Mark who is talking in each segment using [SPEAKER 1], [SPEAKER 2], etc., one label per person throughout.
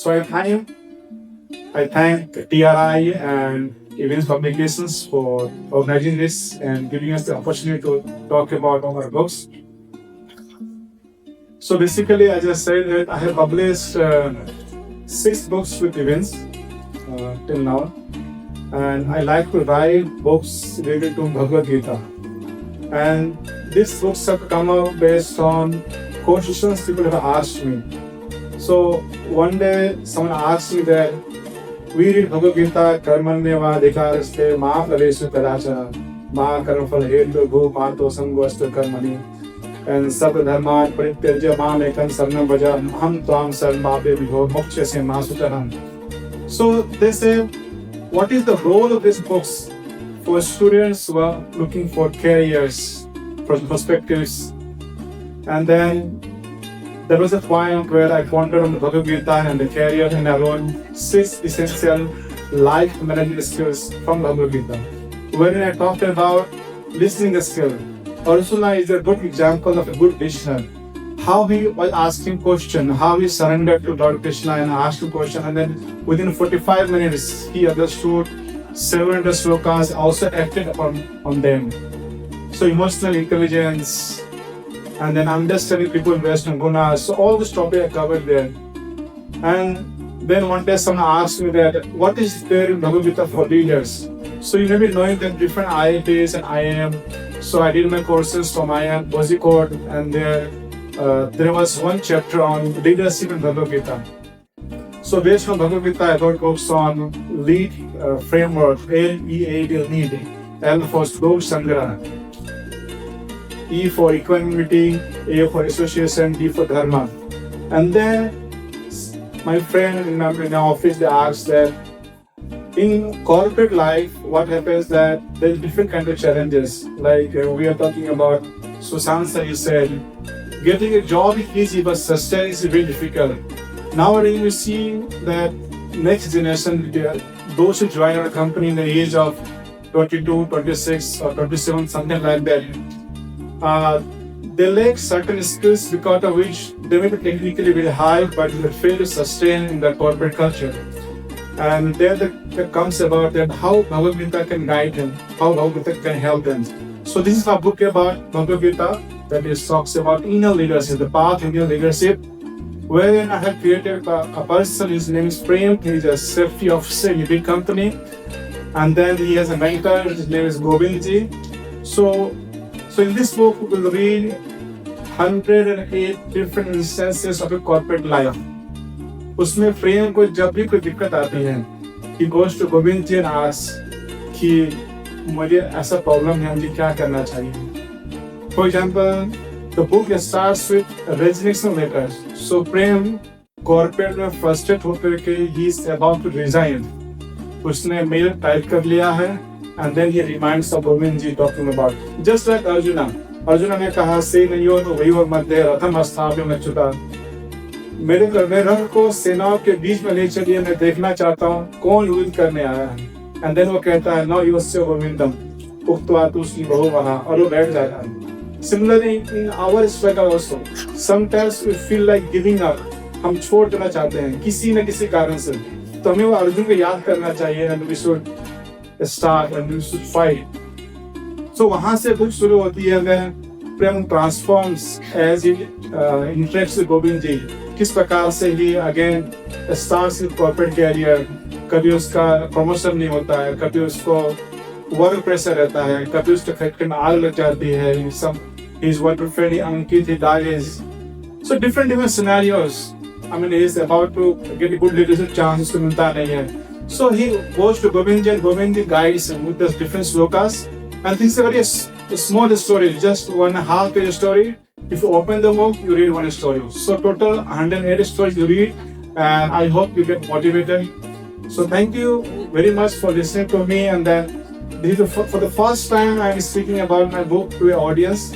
[SPEAKER 1] So I thank TRI and Events Publications for organizing this and giving us the opportunity to talk about our books. So basically, as I said, that I have published 6 books with Events till now, and I like to write books related to Bhagavad Gita. And these books have come out based on questions people have asked me. So one day someone asked me that we read Bhagavad Gita, Karmanyeva Adhikaraste Ma Phaleshu Kadachana Ma Karmaphala Hetu Bhu Pato Samgostu Karmani and Sabha Dharman Parityajya Ma Mekan Sarnam Vaja Ham Tvam Sarmape Viho Mokshasya Ma Sutaram. So they say, what is the role of these books for students who are looking for careers, for perspectives? And then there was a point where I pondered on the Bhagavad Gita and the career, and I wrote 6 essential life management skills from Bhagavad Gita, wherein I talked about listening skill. Arjuna is a good example of a good listener. How he was asking question, how he surrendered to Lord Krishna and asked a question, and then within 45 minutes he understood 700 slokas, also acted on them. So emotional intelligence, and then understanding people based on gunas. So all this topic I covered there. And then one day someone asked me that, what is there in Bhagavad Gita for leaders? So you may be knowing that different IITs and IIM. So I did my courses from IIM, Kozhikode, and there was one chapter on leadership in Bhagavad Gita. So based on Bhagavad Gita, I wrote books on lead framework, LEAD, lead, L for Slok Sangra, E for equanimity, A for association, D for dharma. And then my friend in the office, they asked that in corporate life, what happens that there's different kind of challenges. Like we are talking about, Sushant sir, you said, getting a job is easy, but sustaining is very difficult. Nowadays, you see that next generation, those who join our company in the age of 22, 26 or 27, something like that, they lack certain skills because of which they may be technically very high, but they fail to sustain in the corporate culture. And there comes about that how Bhagavad Gita can guide them, how Bhagavad Gita can help them. So this is a book about Bhagavad Gita that is talks about inner leadership, the path of inner leadership, wherein I have created a person, his name is Prem, he is a safety officer in a big company, and then he has a mentor, his name is Govindji. So in this book we will read 108 different instances of a corporate life. उसमें प्रेम को जब भी कोई दिक्कत आती है, he goes to Govindji and asks कि मुझे ऐसा प्रॉब्लम है, मुझे क्या करना चाहिए. For example, the book starts with resignation letters. So Prem corporate में frustrated होकर के he is about to resign. उसने मेल टाइप कर लिया है, and then he reminds of Govindji talking about just like Arjuna. Arjun ने कहा से नहीं हो तो वही और मध्य रथम स्थाप्य में चुता. मेरे रथ को सेनाओं के बीच में ले चलिए, मैं देखना चाहता हूँ कौन युद्ध करने आया है. एंड देन वो कहता है नौ युष्य गोविंदम उक्त्वा तुष्टि बहु वहा, और वो बैठ जाता है. Similarly, in our struggle also, sometimes we feel like giving up. हम छोड़ देना चाहते हैं किसी न किसी कारण से. तो हमें वो अर्जुन को याद करना चाहिए, and we should start and we should fight. So वहाँ से बुक शुरू होती है when Prem transforms as he interacts with Govindji. किस प्रकार से he again starts his corporate career. कभी उसका प्रमोशन नहीं होता है, कभी उसको वर्क प्रेशर रहता है, कभी उसके फैक्ट्री में आग लग जाती है. His one friend Ankit, he dies. So different scenarios. I mean, he is about to get a good leadership chance to मिलता नहीं है. So he goes to Govindji and Govindji guides him with the different slokas. And this is a very small story, just 1.5 page story. If you open the book, you read one story. So total 108 stories you read, and I hope you get motivated. So thank you very much for listening to me. And then this is for the first time I am speaking about my book to an audience.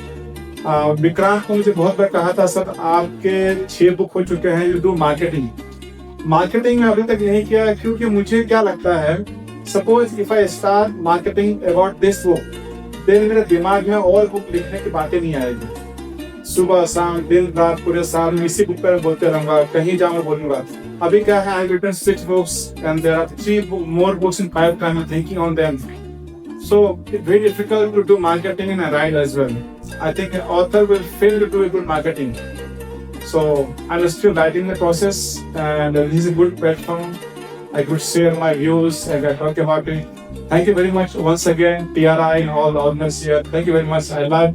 [SPEAKER 1] Vikrant ने मुझे बहुत बार कहा था, sir आपके 6 book हो चुके हैं, you do marketing में अभी तक नहीं किया, क्योंकि मुझे क्या लगता है, suppose if I start marketing about this book, then मेरे दिमाग में और बुक लिखने की बातें नहीं आएगी. सुबह शाम दिन रात पूरे साल में इसी बुक पर बोलते रहूंगा, कहीं जाऊँ मैं बोलूंगा. अभी क्या है, I've written 6 books and there are 3 more books in pipeline. I'm thinking on them. So it's very difficult to do marketing in a ride as well. I think an author will fail to do a good marketing. So I'm still writing the process, and this is a good platform. I could share my views and I talk about it. Thank you very much once again, TRI and all the owners here. Thank you very much. I love